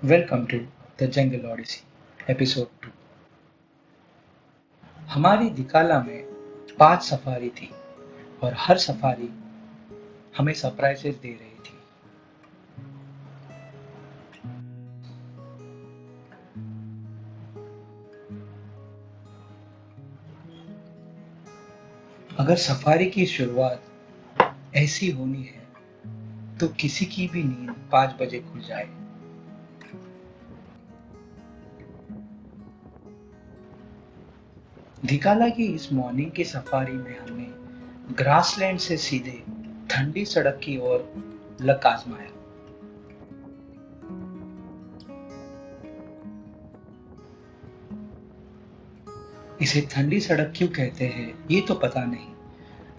Welcome to The Jungle Odyssey, Episode 2। हमारी दिकाला में 5 safari थी और हर सफारी हमें सरप्राइजेस दे रही थी। अगर सफारी की शुरुआत ऐसी होनी है तो किसी की भी नींद 5 बजे खुल जाए। दिकाला की इस मॉर्निंग की सफारी में हमने ग्रासलैंड से सीधे ठंडी सड़क की ओर लक आजमाया। इसे ठंडी सड़क क्यों कहते हैं ये तो पता नहीं,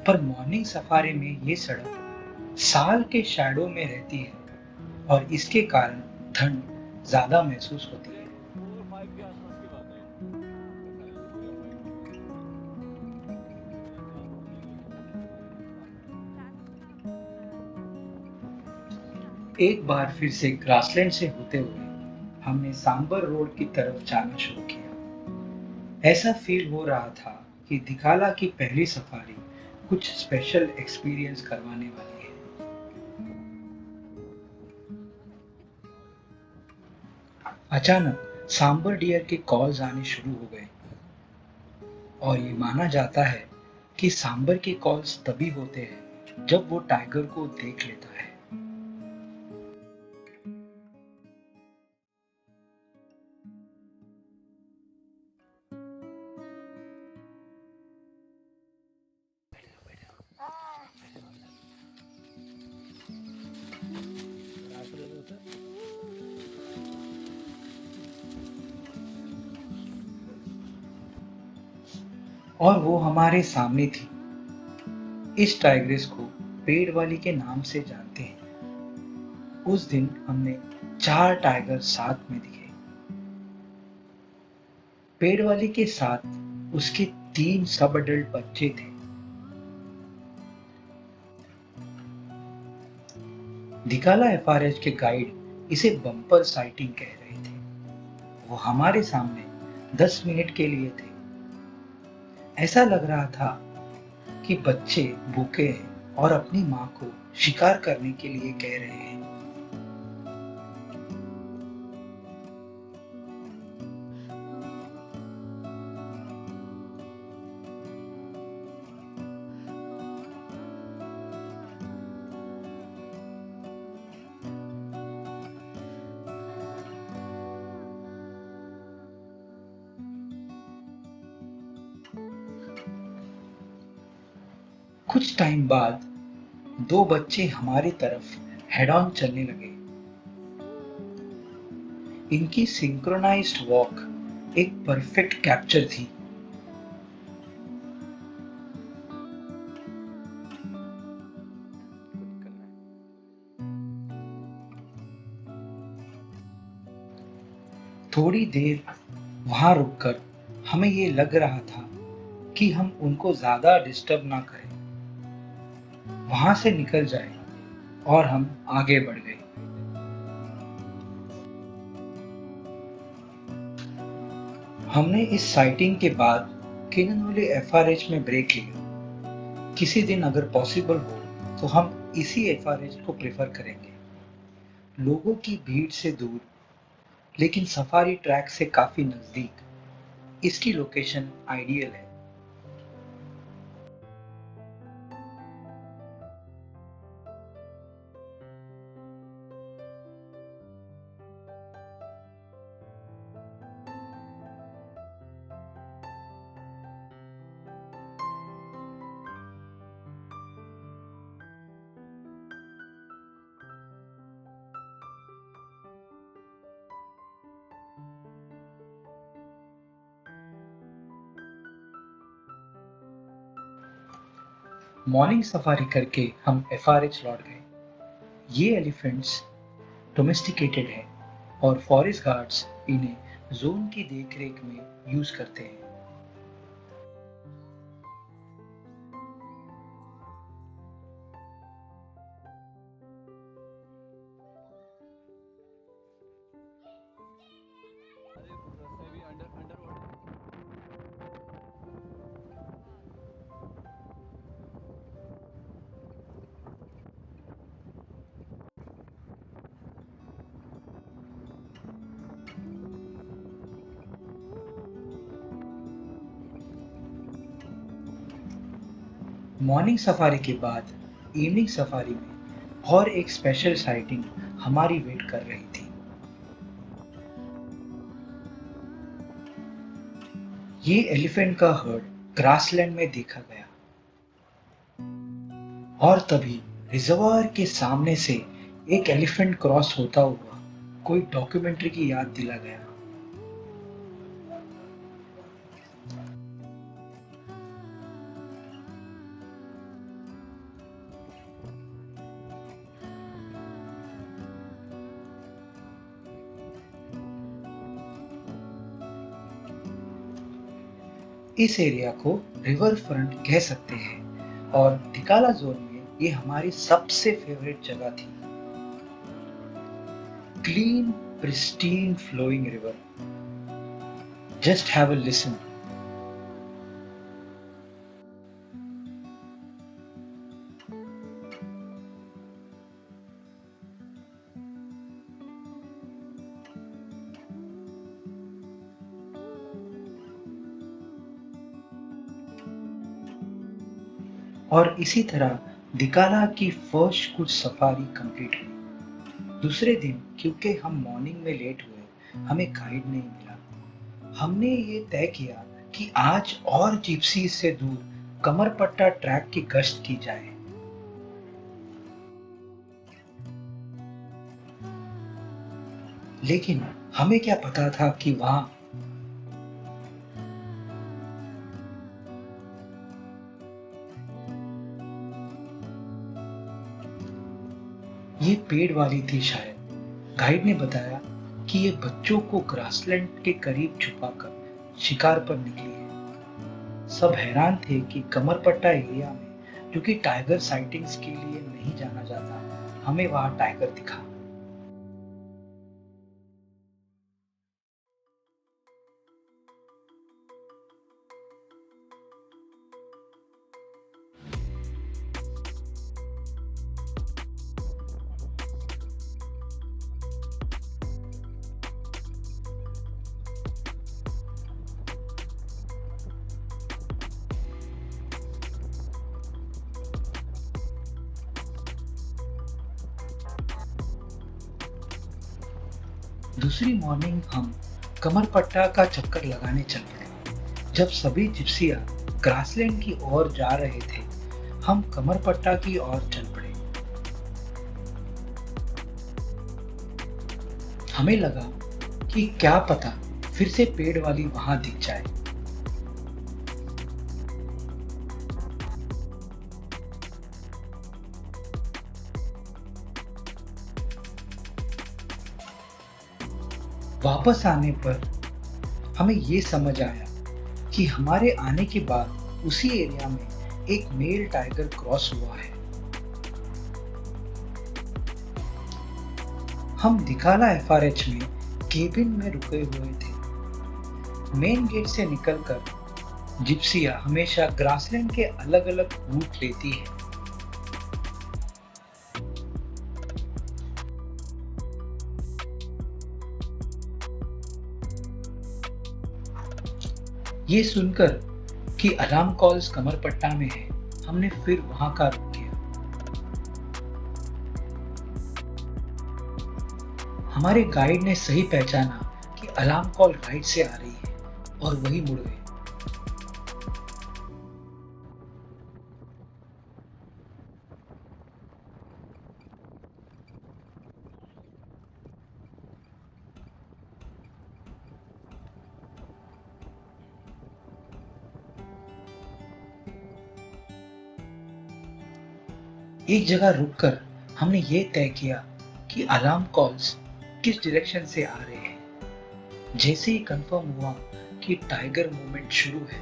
पर मॉर्निंग सफारी में ये सड़क साल के शैडो में रहती है और इसके कारण ठंड ज्यादा महसूस होती है। 4-5 के आसपास की बात है। एक बार फिर से ग्रासलैंड से होते हुए हमने सांबर रोड की तरफ जाना शुरू किया। ऐसा फील हो रहा था कि दिकाला की पहली सफारी कुछ स्पेशल एक्सपीरियंस करवाने वाली है। अचानक सांबर डियर के कॉल्स आने शुरू हो गए और ये माना जाता है कि सांबर के कॉल्स तभी होते हैं जब वो टाइगर को देख लेता है। और वो हमारे सामने थी। इस टाइग्रेस को पेड़ वाली के नाम से जानते हैं। उस दिन हमने 4 टाइगर साथ में दिखे। पेड़ वाली के साथ उसके 3 सब अडल्ट बच्चे थे। दिकाला एफआरएच के गाइड इसे बम्पर साइटिंग कह रहे थे। वो हमारे सामने 10 मिनट के लिए थे। ऐसा लग रहा था कि बच्चे भूखे हैं और अपनी माँ को शिकार करने के लिए कह रहे हैं। कुछ टाइम बाद 2 बच्चे हमारी तरफ हेड ऑन चलने लगे। इनकी सिंक्रोनाइज्ड वॉक एक परफेक्ट कैप्चर थी। को निकलना है। थोड़ी देर वहां रुककर हमें ये लग रहा था कि हम उनको ज्यादा डिस्टर्ब ना करें, वहां से निकल जाए, और हम आगे बढ़ गए। हमने इस साइटिंग के बाद किननवले एफआरएच में ब्रेक लिया। किसी दिन अगर पॉसिबल हो तो हम इसी एफआरएच को प्रेफर करेंगे, लोगों की भीड़ से दूर लेकिन सफारी ट्रैक से काफी नजदीक। इसकी लोकेशन आइडियल है। मॉर्निंग सफारी करके हम एफआरएच लौट गए। ये एलिफेंट्स डोमेस्टिकेटेड है और फॉरेस्ट गार्ड्स इन्हें जोन की देखरेख में यूज करते हैं। मॉर्निंग सफारी के बाद इवनिंग सफारी में और एक स्पेशल साइटिंग हमारी वेट कर रही थी। ये एलिफेंट का हर्ड ग्रासलैंड में देखा गया और तभी रिजर्वायर के सामने से एक एलिफेंट क्रॉस होता हुआ कोई डॉक्यूमेंट्री की याद दिला गया। इस एरिया को रिवर फ्रंट कह सकते हैं और दिकाला जोन में ये हमारी सबसे फेवरेट जगह थी। Clean, pristine flowing river. Just have a listen. और इसी तरह दिकाला की फर्स्ट कुछ सफारी कंप्लीट हुई। दूसरे दिन क्योंकि हम मॉर्निंग में लेट हुए, हमें गाइड नहीं मिला। हमने ये तय किया कि आज और जिप्सी से दूर कमरपट्टा ट्रैक की गश्त की जाए। लेकिन हमें क्या पता था कि वहां ये पेड़ वाली थी शायद। गाइड ने बताया कि ये बच्चों को ग्रासलैंड के करीब छुपाकर शिकार पर निकली है। सब हैरान थे कि कमरपट्टा एरिया में, जो कि टाइगर साइटिंग्स के लिए नहीं जाना जाता, हमें वहां टाइगर दिखा। दूसरी मॉर्निंग हम कमरपट्टा का चक्कर लगाने चल पड़े। जब सभी जिप्सियां ग्रासलैंड की ओर जा रहे थे, हम कमरपट्टा की ओर चल पड़े। हमें लगा कि क्या पता फिर से पेड़ वाली वहां दिख जाए। वापस आने पर हमें ये समझ आया कि हमारे आने के बाद उसी एरिया में एक मेल टाइगर क्रॉस हुआ है। हम दिकाला एफआरएच में केबिन में रुके हुए थे। मेन गेट से निकलकर जिप्सिया हमेशा ग्रासलैंड के अलग अलग रूट लेती है। ये सुनकर कि अलार्म कॉल्स कमरपट्टा में है, हमने फिर वहां का रुख किया। हमारे गाइड ने सही पहचाना कि अलार्म कॉल राइट से आ रही है और वही मुड़ गए। एक जगह रुककर हमने ये तय किया कि अलार्म कॉल्स किस डायरेक्शन से आ रहे हैं। जैसे ही कंफर्म हुआ कि टाइगर मूवमेंट शुरू है,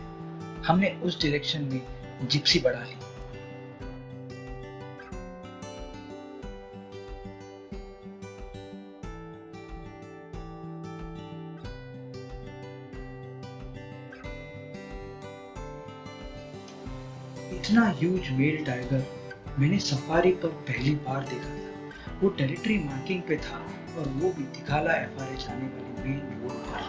हमने उस डायरेक्शन में जिप्सी बढ़ा ली। इतना ह्यूज मेल टाइगर मैंने सफारी पर पहली बार देखा था। वो टेरिटरी मार्किंग पे था और वो भी दिकाला एफआरएच आने वाली मेन रोड पर।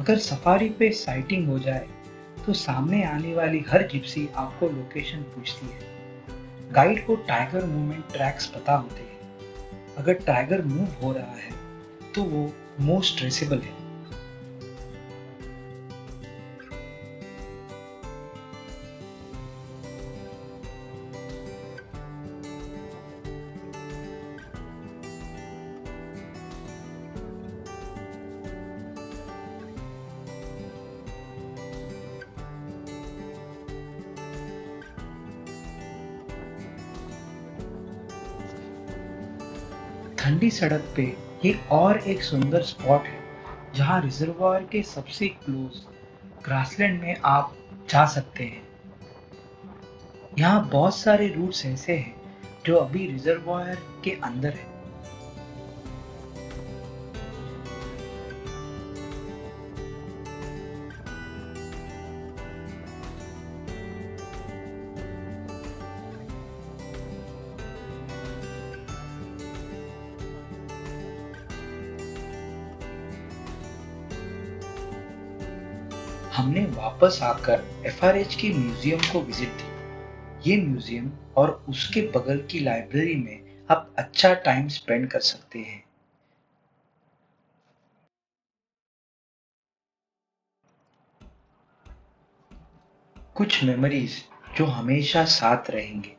अगर सफारी पे साइटिंग हो जाए तो सामने आने वाली हर जिप्सी आपको लोकेशन पूछती है। गाइड को टाइगर मूवमेंट ट्रैक्स पता होते हैं। अगर टाइगर मूव हो रहा है तो वो मोस्ट ट्रेसेबल है। ठंडी सड़क पे ये और एक सुंदर स्पॉट है जहाँ रिजर्वायर के सबसे क्लोज ग्रासलैंड में आप जा सकते हैं। यहाँ बहुत सारे रूट्स ऐसे हैं जो अभी रिजर्वायर के अंदर है। हमने वापस आकर एफआरएच के म्यूजियम को विजिट दी। ये म्यूजियम और उसके बगल की लाइब्रेरी में आप अच्छा टाइम स्पेंड कर सकते हैं। कुछ मेमोरीज जो हमेशा साथ रहेंगे।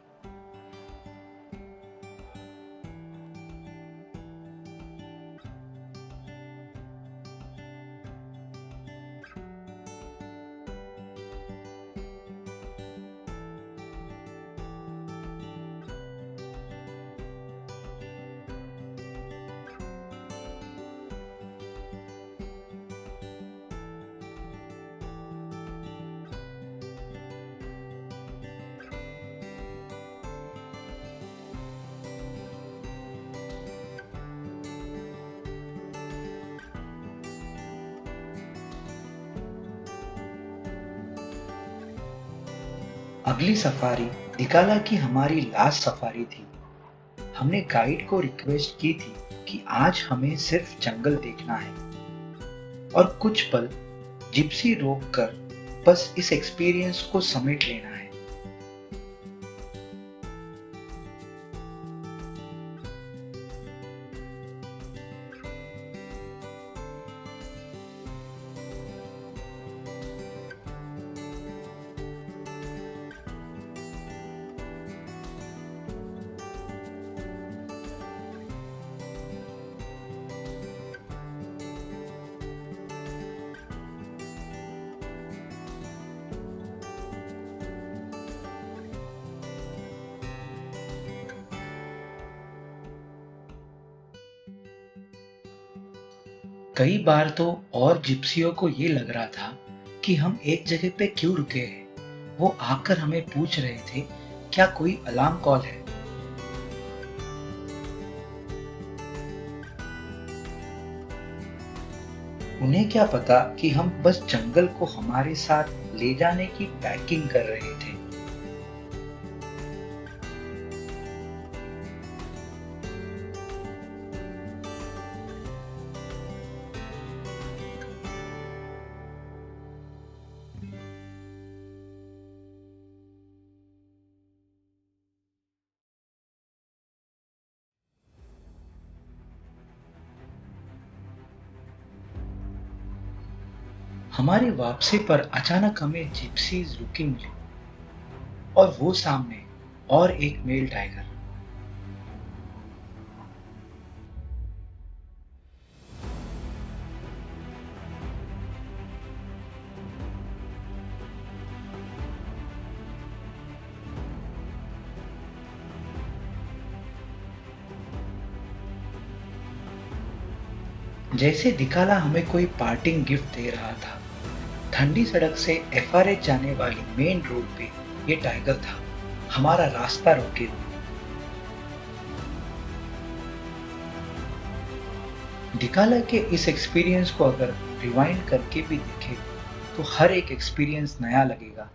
अगली सफारी दिकाला की हमारी लास्ट सफारी थी। हमने गाइड को रिक्वेस्ट की थी कि आज हमें सिर्फ जंगल देखना है और कुछ पल जिप्सी रोक कर बस इस एक्सपीरियंस को समेट लेना है। कई बार तो और जिप्सियों को ये लग रहा था कि हम एक जगह पे क्यों रुके हैं। वो आकर हमें पूछ रहे थे क्या कोई अलार्म कॉल है। उन्हें क्या पता कि हम बस जंगल को हमारे साथ ले जाने की पैकिंग कर रहे थे। हमारी वापसी पर अचानक हमें जिप्सीज रुकी मिली और वो सामने और एक मेल टाइगर। जैसे दिकाला हमें कोई पार्टिंग गिफ्ट दे रहा था। ठंडी सड़क से एफआरएच जाने वाली मेन रोड पे ये टाइगर था, हमारा रास्ता रोके हुए। दिकाला के इस एक्सपीरियंस को अगर रिवाइंड करके भी देखें तो हर एक एक्सपीरियंस नया लगेगा।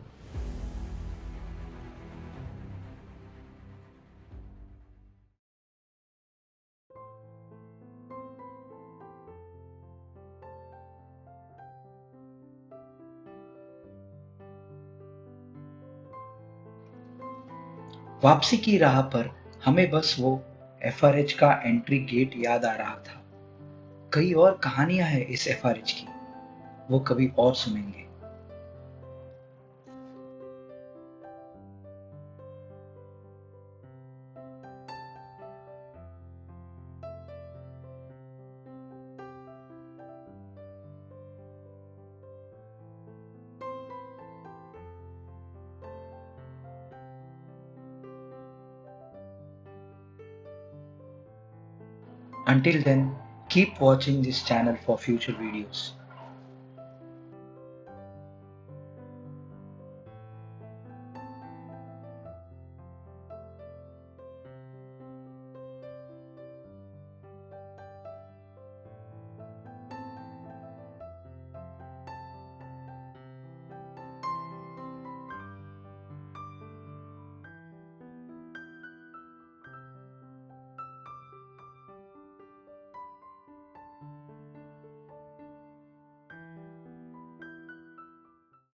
वापसी की राह पर हमें बस वो एफआरएच का एंट्री गेट याद आ रहा था। कई और कहानियां हैं इस एफआरएच की, वो कभी और सुनेंगे। Until then, keep watching this channel for future videos.